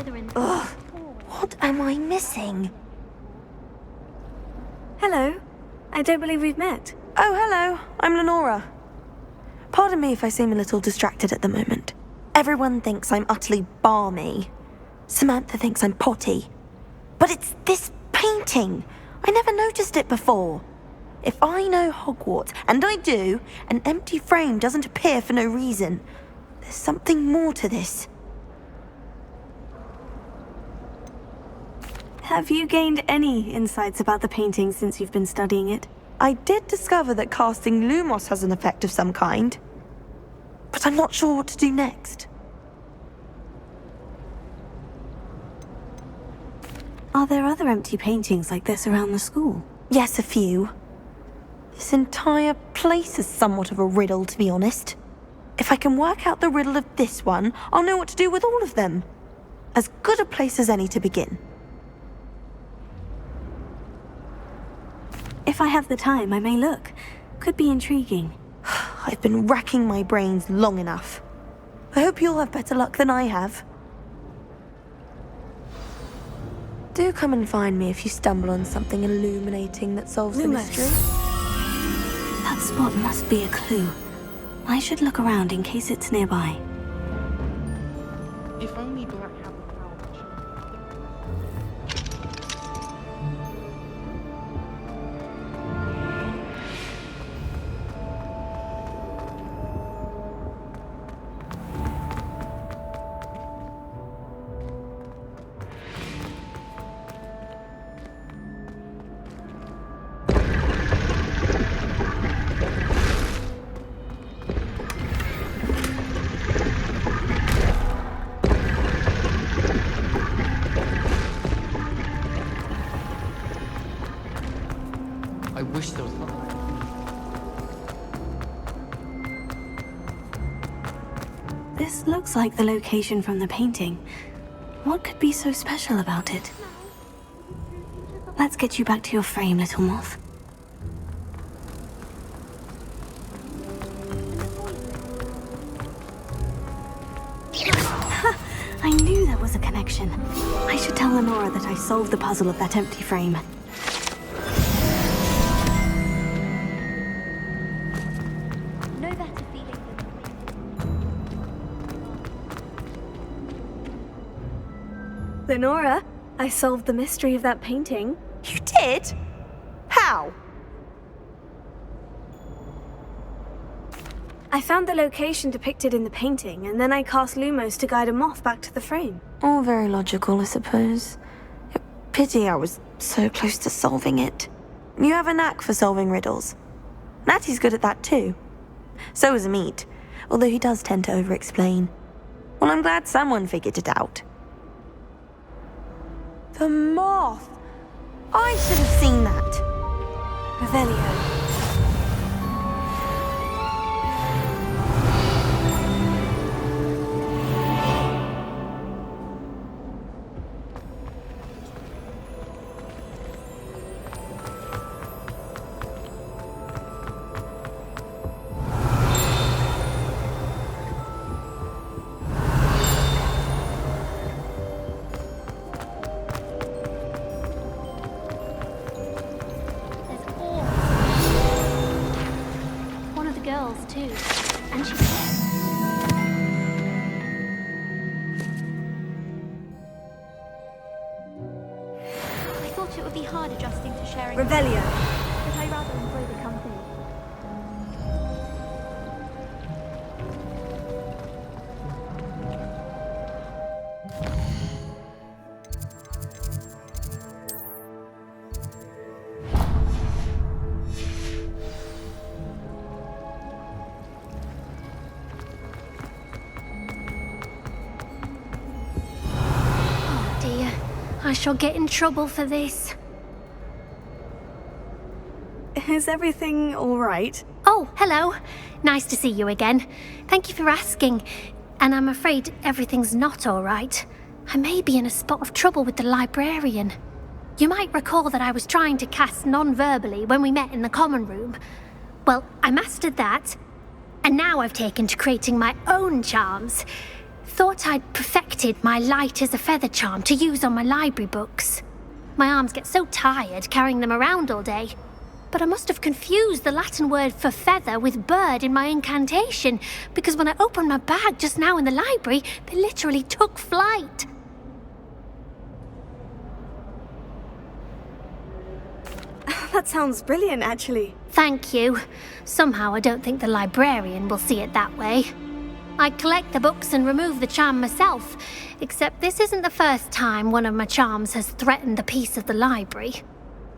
together in... Ugh, what am I missing? Hello. I don't believe we've met. Oh, hello. I'm Lenora. Pardon me if I seem a little distracted at the moment. Everyone thinks I'm utterly balmy. Samantha thinks I'm potty. But it's this painting. I never noticed it before. If I know Hogwarts, and I do, an empty frame doesn't appear for no reason. There's something more to this. Have you gained any insights about the painting since you've been studying it? I did discover that casting Lumos has an effect of some kind. But I'm not sure what to do next. Are there other empty paintings like this around the school? Yes, a few. This entire place is somewhat of a riddle, to be honest. If I can work out the riddle of this one, I'll know what to do with all of them. As good a place as any to begin. If I have the time, I may look. Could be intriguing. I've been racking my brains long enough. I hope you'll have better luck than I have. Do come and find me if you stumble on something illuminating that solves the mystery. That spot must be a clue. I should look around in case it's nearby. If only Black had the power to change. I wish there was something. This looks like the location from the painting. What could be so special about it? Let's get you back to your frame, little moth. I knew there was a connection. I should tell Lenora that I solved the puzzle of that empty frame. No better feeling than... Lenora, I solved the mystery of that painting. You did? How? I found the location depicted in the painting, and then I cast Lumos to guide a moth back to the frame. All very logical, I suppose. Pity I was so close to solving it. You have a knack for solving riddles. Natty's good at that too. So is Amit, although he does tend to over-explain. Well, I'm glad someone figured it out. The moth! I should have seen that. Revelio. girls too, and she... I thought it would be hard adjusting to sharing... Revelio. But I rather enjoy the company. I shall get in trouble for this. Is everything all right? Oh, hello. Nice to see you again. Thank you for asking. And I'm afraid everything's not all right. I may be in a spot of trouble with the librarian. You might recall that I was trying to cast non-verbally when we met in the common room. Well, I mastered that. And now I've taken to creating my own charms. Thought I'd perfected my light as a feather charm to use on my library books. My arms get so tired carrying them around all day. But I must have confused the Latin word for feather with bird in my incantation, because when I opened my bag just now in the library, they literally took flight. That sounds brilliant, actually. Thank you. Somehow I don't think the librarian will see it that way. I collect the books and remove the charm myself, except this isn't the first time one of my charms has threatened the peace of the library.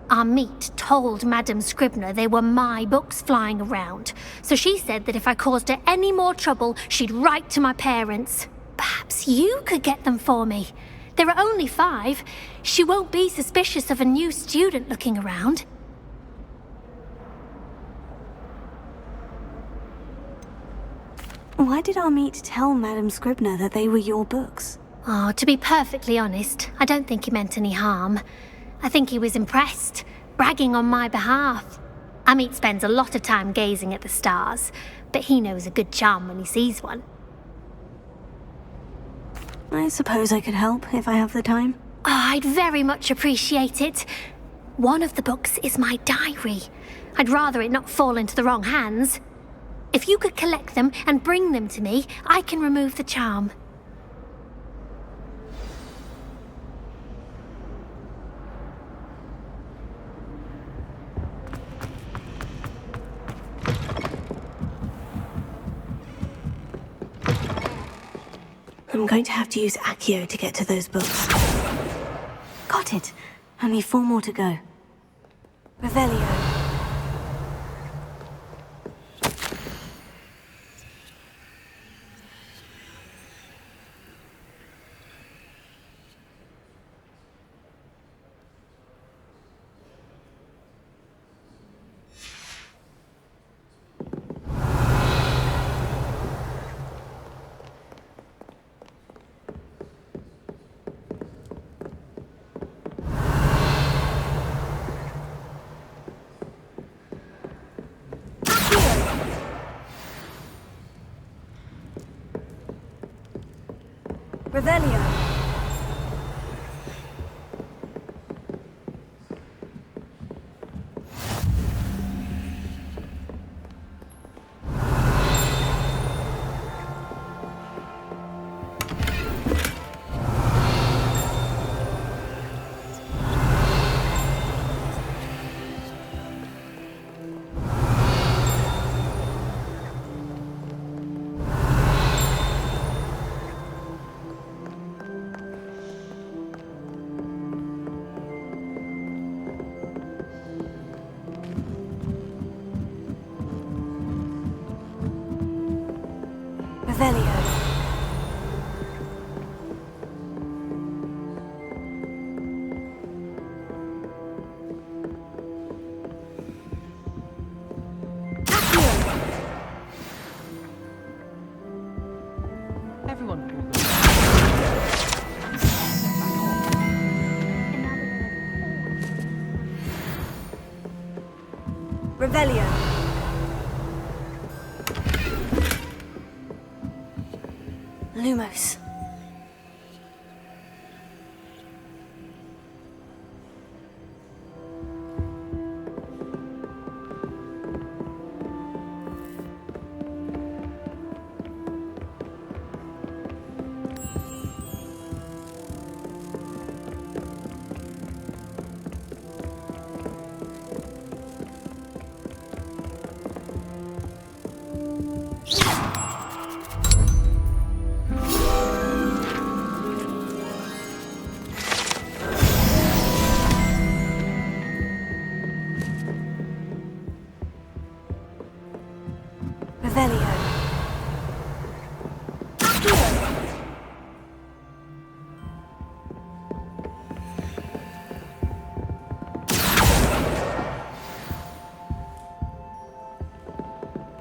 Our meet told Madame Scribner they were my books flying around, so she said that if I caused her any more trouble, she'd write to my parents. Perhaps you could get them for me. There are only 5. She won't be suspicious of a new student looking around. Why did our meet tell Madame Scribner that they were your books? Oh, to be perfectly honest, I don't think he meant any harm. I think he was impressed, bragging on my behalf. Amit spends a lot of time gazing at the stars, but he knows a good charm when he sees one. I suppose I could help if I have the time. Oh, I'd very much appreciate it. One of the books is my diary. I'd rather it not fall into the wrong hands. If you could collect them and bring them to me, I can remove the charm. I'm going to have to use Accio to get to those books. Got it. Only 4 more to go. Revelio. Revelio. Revelio. Everyone pull them. Revelio. Lumos. Revelio.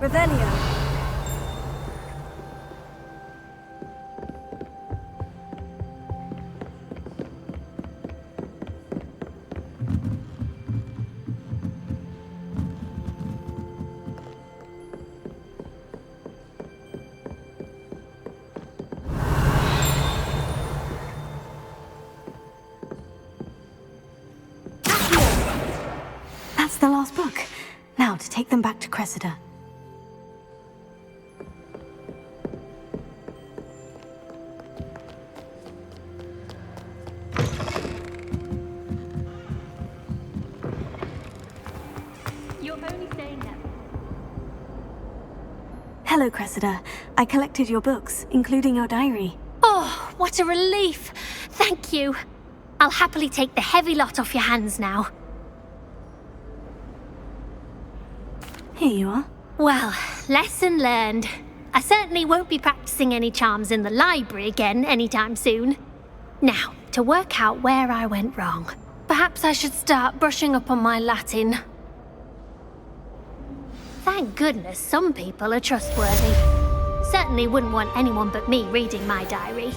Revelio. That's the last book. Now to take them back to Cressida. You're only staying there. Hello, Cressida. I collected your books, including your diary. Oh, what a relief. Thank you. I'll happily take the heavy lot off your hands now. Here you are. Well, lesson learned. I certainly won't be practicing any charms in the library again anytime soon. Now, to work out where I went wrong. Perhaps I should start brushing up on my Latin. Thank goodness some people are trustworthy. Certainly wouldn't want anyone but me reading my diary.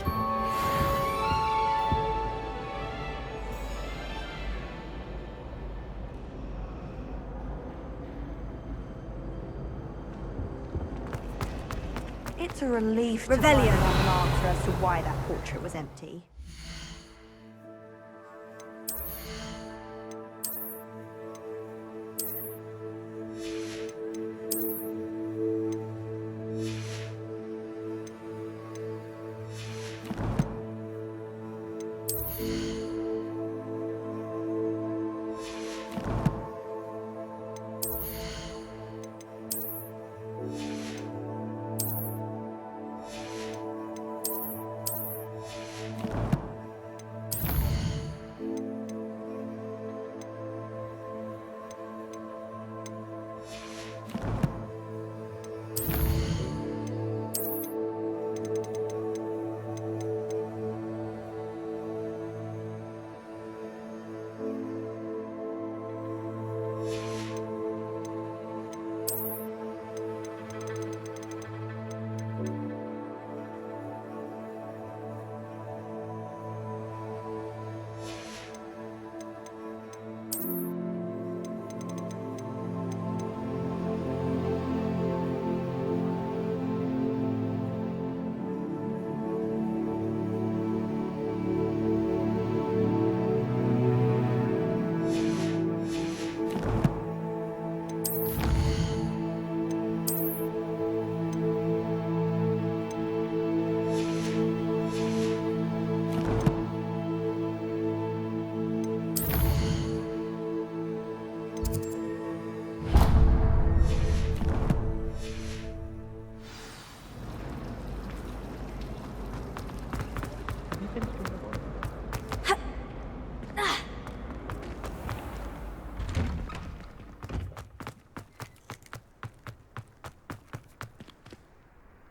It's a relief to Revelio. finally have an answer as to why that portrait was empty.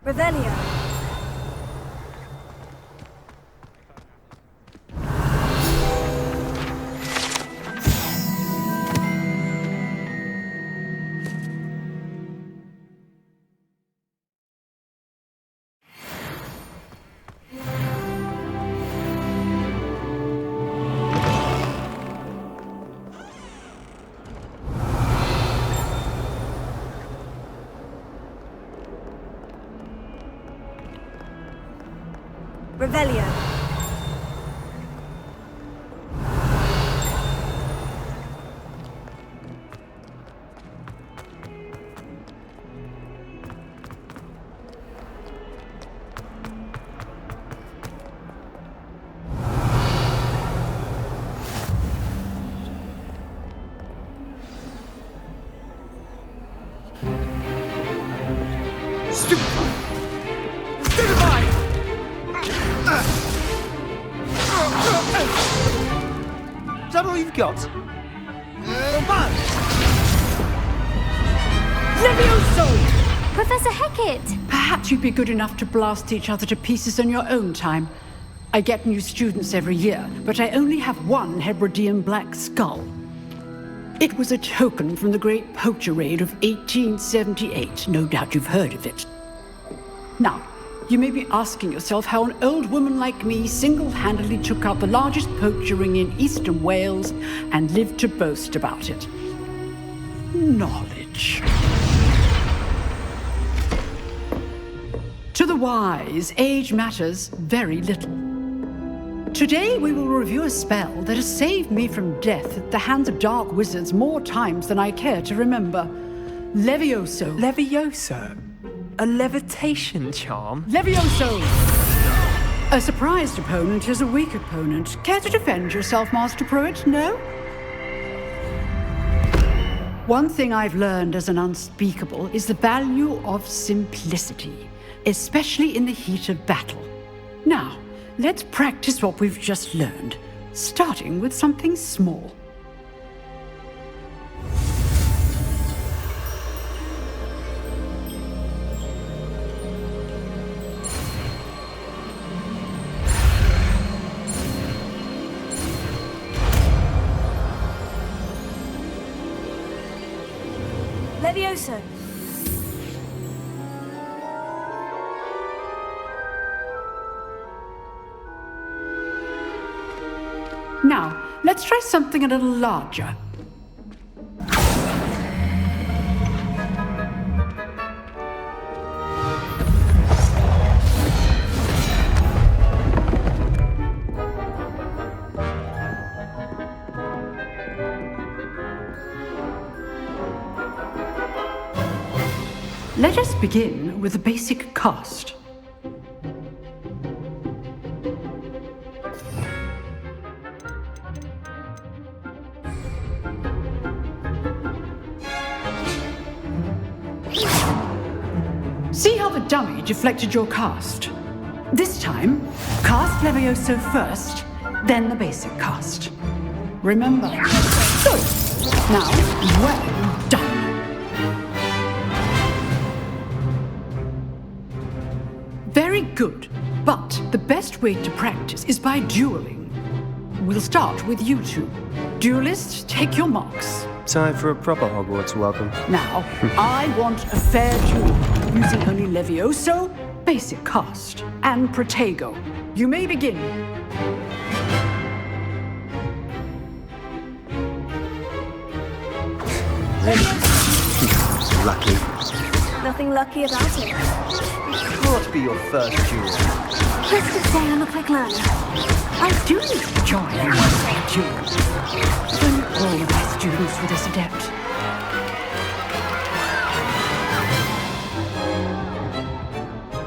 Revelio. Revelio. Is that all you've got? Professor Hecat! Perhaps you'd be good enough to blast each other to pieces on your own time. I get new students every year, but I only have one Hebridean black skull. It was a token from the Great Poacher Raid of 1878. No doubt you've heard of it. Now, you may be asking yourself how an old woman like me single-handedly took out the largest poacher ring in eastern Wales and lived to boast about it. Knowledge. To the wise, age matters very little. Today we will review a spell that has saved me from death at the hands of dark wizards more times than I care to remember. Levioso. Levioso? A levitation charm? Levioso! A surprised opponent is a weak opponent. Care to defend yourself, Master Pruitt? No? One thing I've learned as an unspeakable is the value of simplicity, especially in the heat of battle. Now, let's practice what we've just learned, starting with something small. Levioso! Now, let's try something a little larger. Let us begin with a basic cast. See how the dummy deflected your cast? This time, cast Levioso first, then the basic cast. Remember. Good. Now, well done. Very good, but the best way to practice is by dueling. We'll start with you two. Duelists, take your marks. Time for a proper Hogwarts welcome. Now, I want a fair duel, using only Levioso, basic cast, and Protego. You may begin. Lucky. Nothing lucky about it. Can't be your first duel. Let's just say I'm a quick learner. I do enjoy a duel. Don't all of my students with this adept.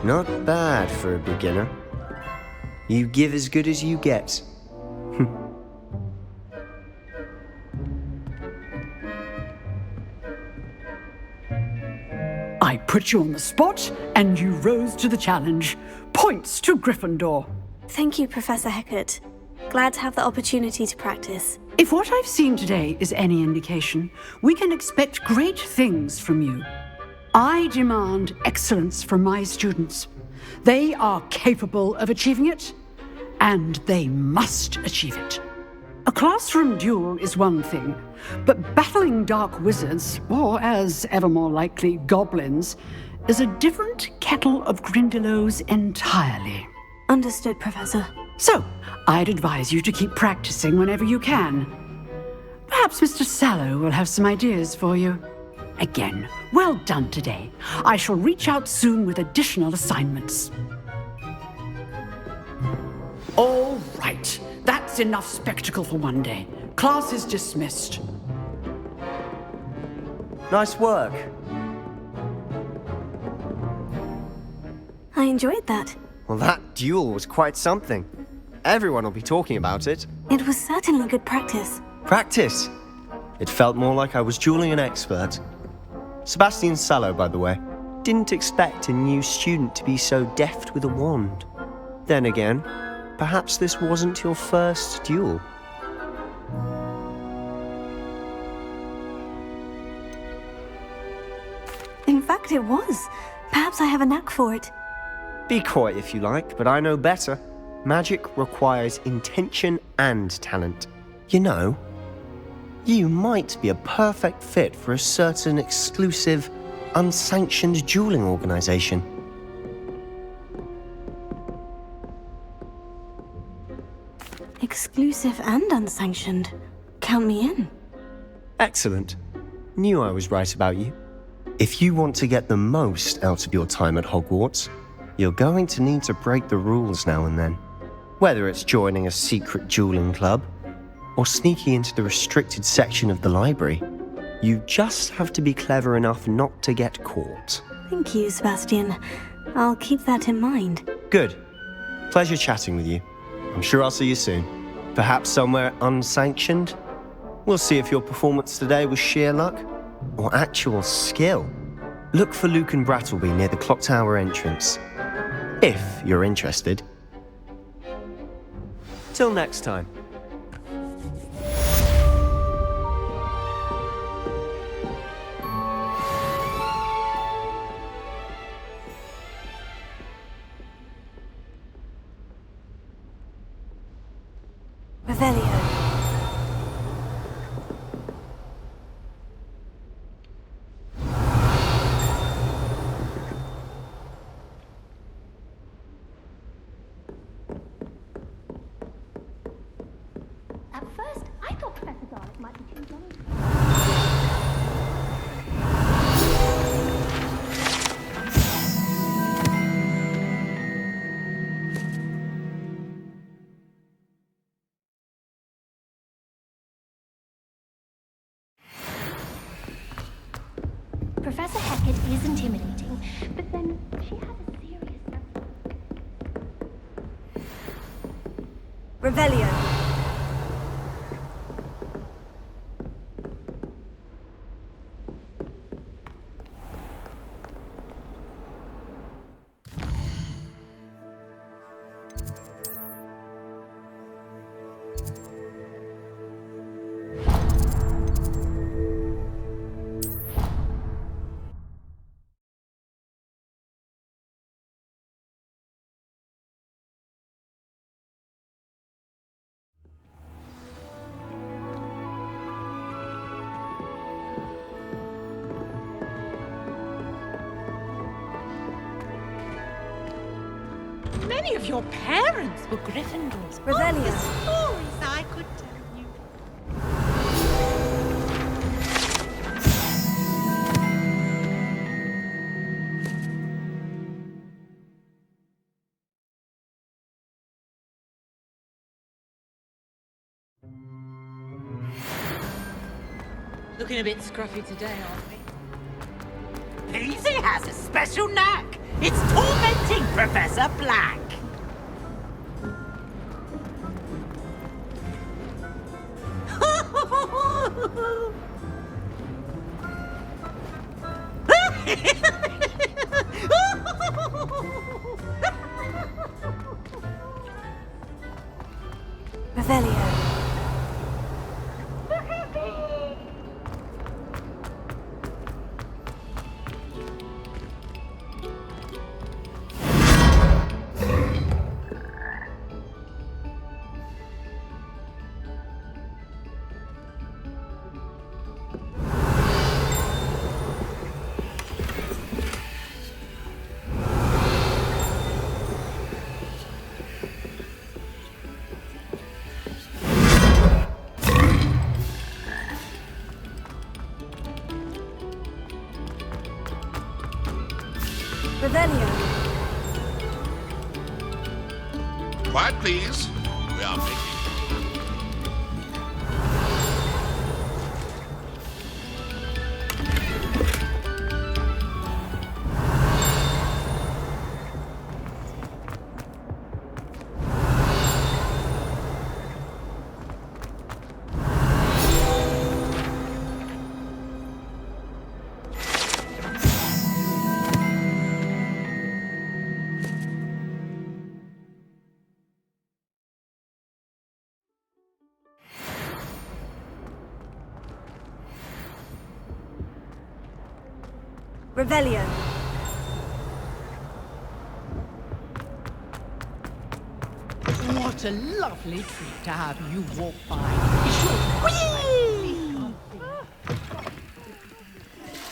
Not bad for a beginner. You give as good as you get. I put you on the spot, and you rose to the challenge. Points to Gryffindor. Thank you, Professor Heckert. Glad to have the opportunity to practice. If what I've seen today is any indication, we can expect great things from you. I demand excellence from my students. They are capable of achieving it, and they must achieve it. A classroom duel is one thing, but battling dark wizards, or as ever more likely, goblins, is a different kettle of Grindylows entirely. Understood, Professor. So, I'd advise you to keep practicing whenever you can. Perhaps Mr. Sallow will have some ideas for you. Again, well done today. I shall reach out soon with additional assignments. All right. That's enough spectacle for one day. Class is dismissed. Nice work. I enjoyed that. Well, that duel was quite something. Everyone will be talking about it. It was certainly good practice. Practice. It felt more like I was dueling an expert. Sebastian Sallow, by the way, didn't expect a new student to be so deft with a wand. Then again, perhaps this wasn't your first duel. In fact, it was. Perhaps I have a knack for it. Be coy if you like, but I know better. Magic requires intention and talent. You know, you might be a perfect fit for a certain exclusive, unsanctioned dueling organization. Exclusive and unsanctioned. Count me in. Excellent. Knew I was right about you. If you want to get the most out of your time at Hogwarts, you're going to need to break the rules now and then. Whether it's joining a secret dueling club or sneaking into the restricted section of the library, you just have to be clever enough not to get caught. Thank you, Sebastian. I'll keep that in mind. Good. Pleasure chatting with you. I'm sure I'll see you soon. Perhaps somewhere unsanctioned? We'll see if your performance today was sheer luck or actual skill. Look for Luke and Brattleby near the clock tower entrance, if you're interested. Till next time. Revelio. At first, I thought Professor Garlick might be too young. Professor Hecat is intimidating, but then she has a serious... Revelio. Many of your parents were Gryffindors. Revelio. Oh, the stories I could tell you. Looking a bit scruffy today, aren't we? Peasy has a special knack. It's tormenting Professor Black. Revelio. Revelio. Quiet, please. We are making... Revelio. What a lovely treat to have you walk by. Be sure to...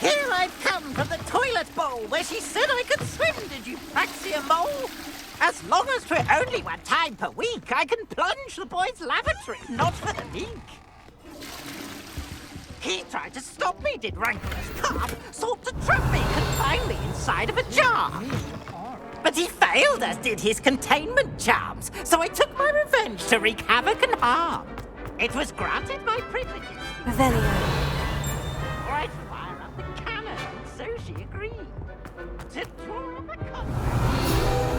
Here I've come from the toilet bowl where she said I could swim, did you Praxia Mole? As long as for only one time per week, I can plunge the boy's lavatory, not for the leak. He tried to stop me, did Rancorous Carp, sought to trap me, confined me inside of a jar. But he failed, as did his containment charms, so I took my revenge to wreak havoc and harm. It was granted my privileges. Revelio. Or I'd fire up the cannon, and so she agreed. To draw up a contract.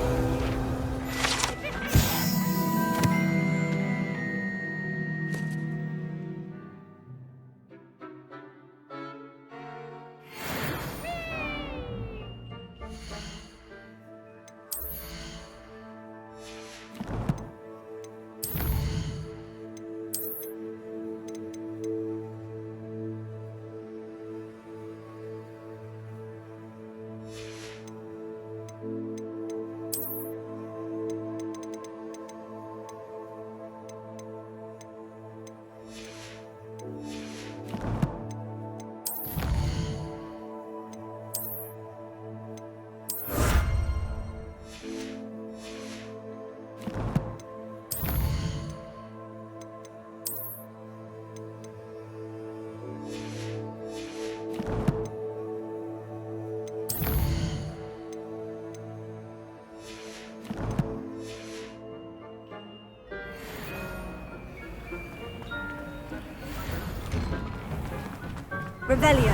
Revelio.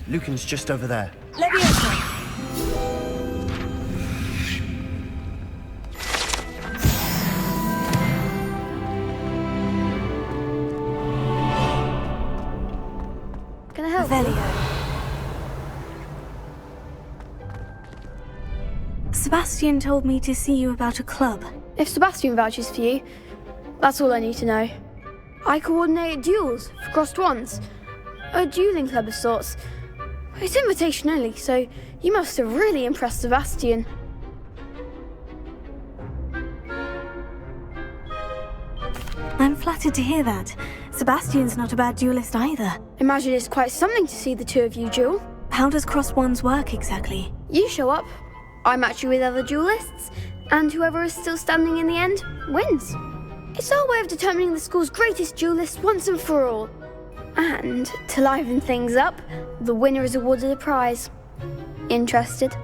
Lucan's just over there. Leviosa. Can I help? Revelio. Sebastian told me to see you about a club. If Sebastian vouches for you, that's all I need to know. I coordinate duels for crossed wands. A dueling club of sorts. It's invitation only, so you must have really impressed Sebastian. I'm flattered to hear that. Sebastian's not a bad duelist either. Imagine it's quite something to see the two of you duel. How does crossed wands work exactly? You show up, I match you with other duelists, and whoever is still standing in the end wins. It's our way of determining the school's greatest duelist once and for all. And to liven things up, the winner is awarded a prize. Interested?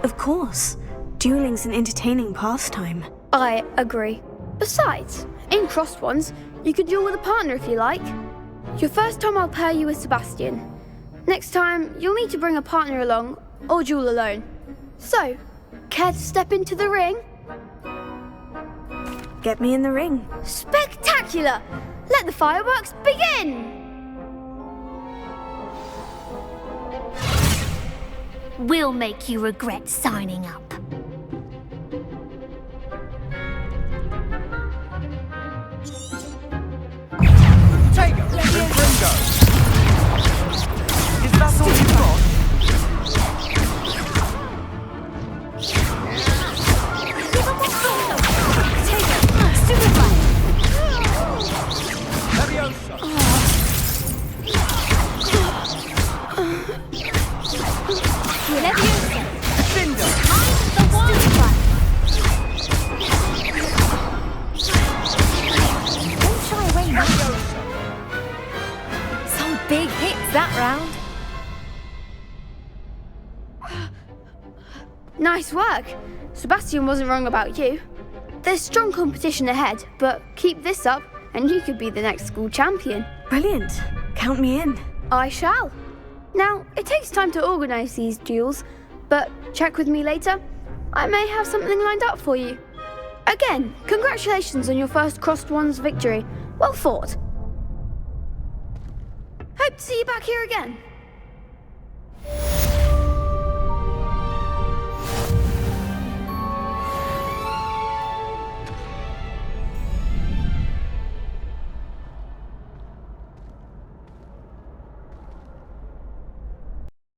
Of course. Dueling's an entertaining pastime. I agree. Besides, in crossed ones, you could duel with a partner if you like. Your first time I'll pair you with Sebastian. Next time, you'll need to bring a partner along, or duel alone. So, care to step into the ring? Get me in the ring. Spectacular! Let the fireworks begin! We'll make you regret signing up. Gringo! Is that all you've got? Big hits that round. Nice work. Sebastian wasn't wrong about you. There's strong competition ahead, but keep this up and you could be the next school champion. Brilliant. Count me in. I shall. Now, it takes time to organise these duels, but check with me later. I may have something lined up for you. Again, congratulations on your first crossed wands victory. Well fought. Hope to see you back here again.